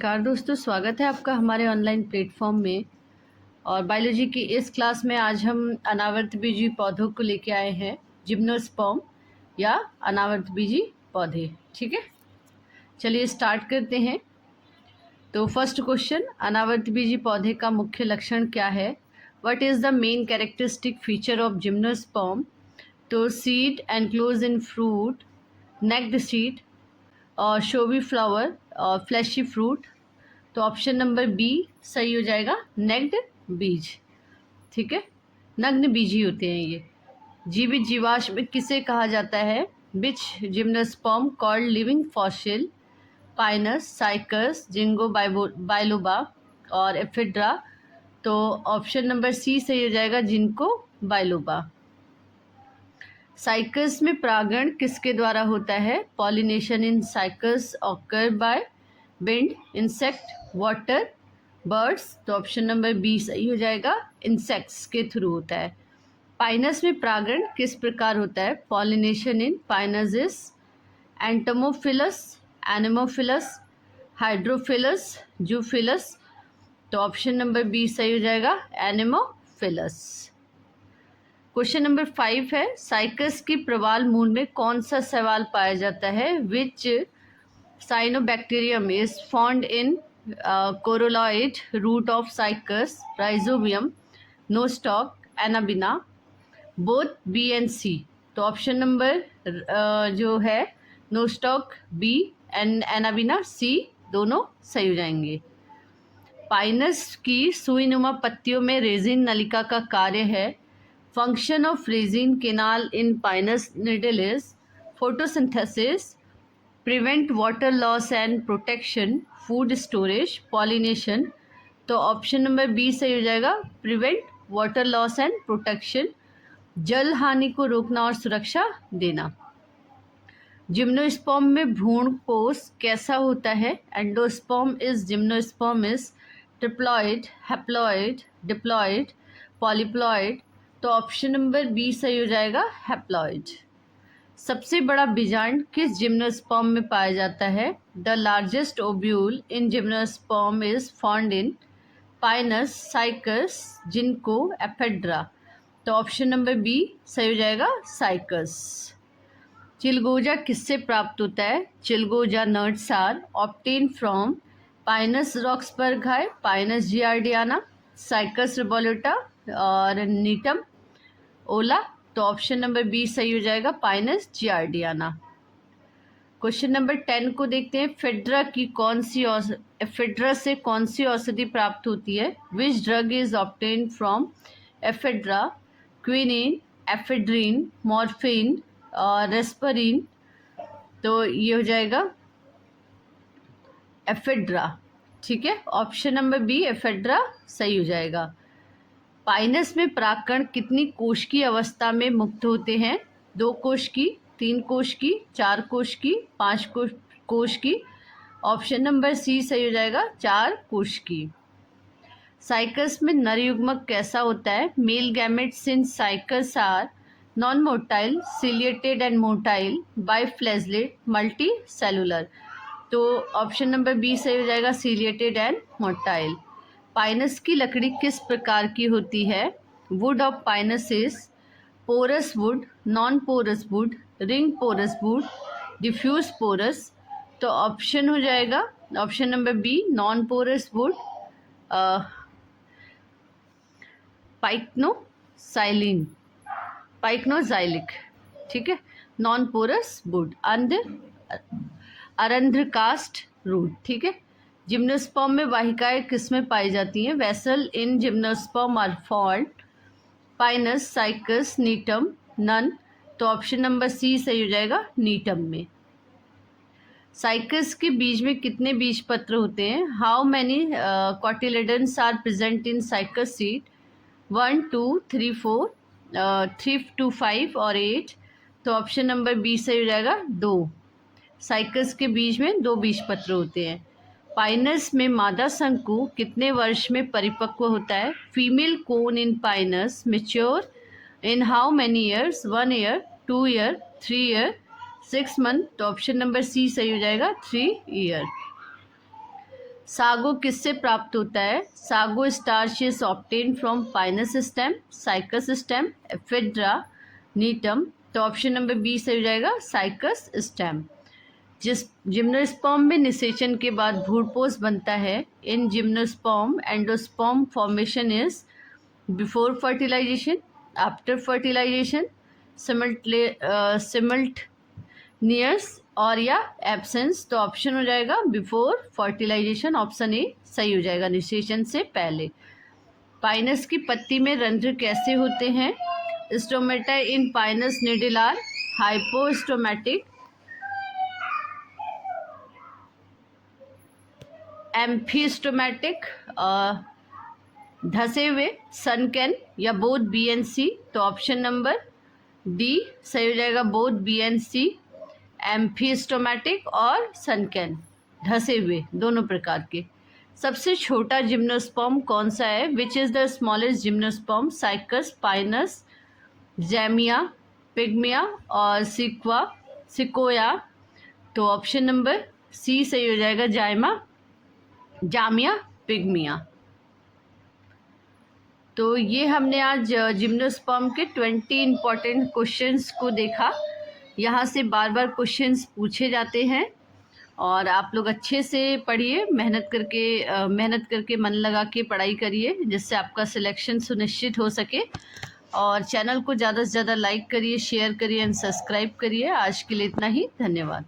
नमस्कार दोस्तों, स्वागत है आपका हमारे ऑनलाइन प्लेटफॉर्म में। और बायोलॉजी की इस क्लास में आज हम अनावर्तबीजी पौधों को लेके आए हैं, जिम्नोस्पर्म या अनावर्तबीजी पौधे। ठीक है, चलिए स्टार्ट करते हैं। तो फर्स्ट क्वेश्चन, अनावर्तबीजी पौधे का मुख्य लक्षण क्या है? What is the main characteristic feature of gymnosperm? तो seed enclose in fruit, naked seed और शोवी फ्लावर और फ्लैशी फ्रूट। तो ऑप्शन नंबर बी सही हो जाएगा, नेक्ड बीज। ठीक है, नग्न बीज ही होते हैं ये। जीवित जीवाश्म किसे कहा जाता है? Which gymnosperm called living fossil? Pinus, Cycas, Ginkgo biloba और एफिड्रा। तो ऑप्शन नंबर सी सही हो जाएगा, जिनको बाइलोबा। साइकस में परागण किसके द्वारा होता है? Pollination in cycas occur by wind, insect, water, birds. तो ऑप्शन नंबर बी सही हो जाएगा, इंसेक्ट्स के थ्रू होता है। पाइनस में परागण किस प्रकार होता है? Pollination in Pinus is entomophilous, anemophilous, hydrophilous, zoophilous. तो ऑप्शन नंबर बी सही हो जाएगा, एनेमोफिलस। क्वेश्चन नंबर 5 है, साइकस की प्रवाल मूल में कौन सा शैवाल पाया जाता है? Which cyanobacterium is found in coralloid root of Cycas, Rhizobium, Nostoc, Anabaena, both B and C. तो ऑप्शन नंबर जो है Nostoc B and Anabaena C, दोनों सही हो जाएंगे। पाइनस की सुईनुमा पत्तियों में रेजिन नलिका का कार्य है। Function of resin canal in Pinus needle is photosynthesis, prevent water loss and protection, food storage, pollination. तो ऑप्शन नंबर बी सही हो जाएगा, prevent water loss and protection, जल हानि को रोकना और सुरक्षा देना। जिम्नोस्पर्म में भ्रूणपोष कैसा होता है? Endosperm is gymnosperm is triploid, haploid, diploid, polyploid. तो ऑप्शन नंबर बी सही हो जाएगा, हैप्लॉइड। सबसे बड़ा बीजांड किस जिम्नोस्पर्म में पाया जाता है? The largest ovule in gymnosperm is found in Pinus, cycas, जिनको, एफेड्रा। तो ऑप्शन नंबर बी सही हो जाएगा, साइकस। चिलगोजा किससे प्राप्त होता है? Chilgoza nuts are obtain from Pinus roxburghii, Pinus gerardiana, Cycas revoluta और नीटम ओला। तो ऑप्शन नंबर बी सही हो जाएगा, पाइनस जियार्डियाना। क्वेश्चन नंबर 10 को देखते हैं। एफेड्रा से कौन सी औषधि प्राप्त होती है? Which drug is obtain from ephedra? Quinine, ephedrine, morphine और रेस्परिन। तो ये हो जाएगा एफेड्रा। ठीक है, ऑप्शन नंबर बी एफेड्रा सही हो जाएगा। पाइनस में परागकण कितनी कोश की अवस्था में मुक्त होते हैं? 2 कोश की, 3 कोश की, 4 कोश की, 5 कोश की। ऑप्शन नंबर सी सही हो जाएगा, 4 कोश की। साइकस में नर युग्मक कैसा होता है? Male gametes in Cycas are non motile, ciliated and motile, biflagellate, multicellular. तो ऑप्शन नंबर बी सही हो जाएगा, सिलिएटेड एंड मोटाइल। पाइनस की लकड़ी किस प्रकार की होती है? Wood of Pinus is porous wood, non porous wood, ring porous wood, diffuse porous. तो ऑप्शन हो जाएगा option number B, non porous wood, pycnoxylic, pycnoxylic. ठीक है, नॉन पोरस वुड, अरंध्रकास्ट रूट। ठीक है, जिम्नोस्पर्म में वाहिकाएं किसमें पाई जाती हैं? Vessel in gymnosperm are found Pinus, Cycas, Gnetum, none. तो ऑप्शन नंबर सी सही हो जाएगा, नीटम में। साइकस के बीज में कितने बीज पत्र होते हैं? How many cotyledons are present in cycas seed? 1, 2, 3, 4, 3 to 5 और 8। तो ऑप्शन नंबर बी सही हो जाएगा, 2। साइकस के बीज में 2 बीज पत्र होते हैं। पाइनस में मादा शंकु कितने वर्ष में परिपक्व होता है? Female cone in Pinus mature in how many years? 1 year, 2 year, 3 year, 6 month. तो ऑप्शन नंबर सी सही हो जाएगा, 3 ईयर। सागो किससे प्राप्त होता है? Sago starch is obtain from Pinus stem, cycas stem, ephedra, नीटम। तो ऑप्शन नंबर बी सही हो जाएगा, साइकस स्टेम। जिस जिम्नोस्पर्म में निषेचन के बाद भ्रूणपोष बनता है, in gymnosperm endosperm formation is before fertilization, after fertilization, simultaneous और या एब्सेंस। तो ऑप्शन हो जाएगा बिफोर फर्टिलाइजेशन, ऑप्शन ए सही हो जाएगा, निषेचन से पहले। पाइनस की पत्ती में रंध्र कैसे होते हैं? Stomata in Pinus needle are hypostomatic, amphistomatic, धसे हुए, सनकैन या बोथ बी एंड सी। तो ऑप्शन नंबर डी सही हो जाएगा, बोथ बी एंड सी, एम्फीस्टोमेटिक और सनकैन, धसे हुए दोनों प्रकार के। सबसे छोटा जिम्नोस्पर्म कौन सा है? Which is the smallest gymnosperm? Cycas, Pinus, Zamia, pygmaea और सिकोया। तो ऑप्शन नंबर सी सही हो जाएगा, जामिया पिग्मिया। तो ये हमने आज जिम्नोस्पर्म के 20 इम्पॉर्टेंट क्वेश्चंस को देखा। यहाँ से बार बार क्वेश्चंस पूछे जाते हैं और आप लोग अच्छे से पढ़िए, मेहनत करके मन लगा के पढ़ाई करिए, जिससे आपका सिलेक्शन सुनिश्चित हो सके। और चैनल को ज़्यादा से ज़्यादा लाइक करिए, शेयर करिए एंड सब्सक्राइब करिए। आज के लिए इतना ही, धन्यवाद।